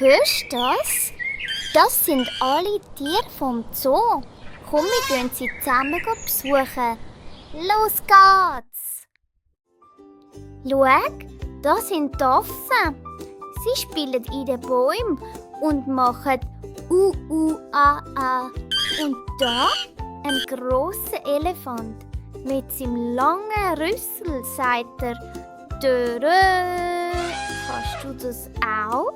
Hörst du das? Das sind alle Tiere vom Zoo. Komm, wir gehen sie zusammen besuchen. Los geht's! Schau, da sind die Affen. Sie spielen in den Bäumen und machen A. Und da ein grosser Elefant. Mit seinem langen Rüssel sagt er Dörö. Kannst du das auch?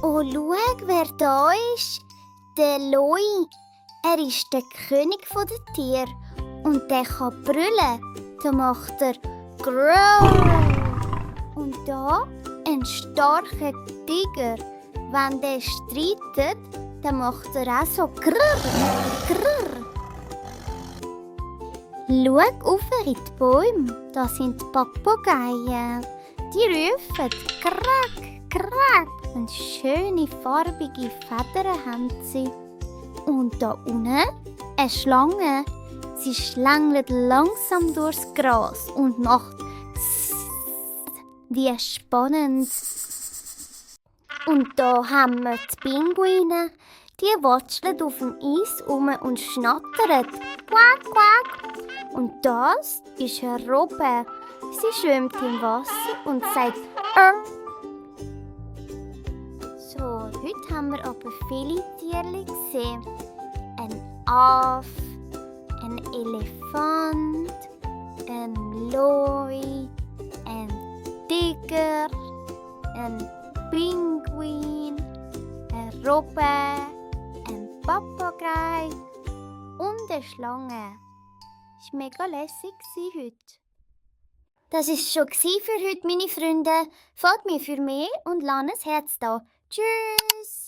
Oh, schau, wer da ist. Der Loi. Er ist der König der Tiere. Und der kann brüllen. Da macht er Grrrr. Und da ein starker Tiger. Wenn der streitet, dann macht er auch so Grrrr, Grrrr. Schau auf in die Bäume. Da sind die Papageien. Die rufen Krack, Krack. Und schöne farbige Federn haben sie. Und da unten eine Schlange. Sie schlängelt langsam durchs Gras und macht wie spannend. Und da haben wir die Pinguine. Die watscheln auf dem Eis rum und schnattern. Quack, quack. Und das ist eine Robbe. Sie schwimmt im Wasser und sagt So, heute haben wir aber viele Tiere gesehen. Ein Aff, ein Elefant, ein Loi, ein Tiger, ein Pinguin, eine Robbe, ein Papagei und eine Schlange. Das war mega lässig heute. Das war es schon für heute, meine Freunde. Folgt mir für mehr und lasst ein Herz da. Tschüss!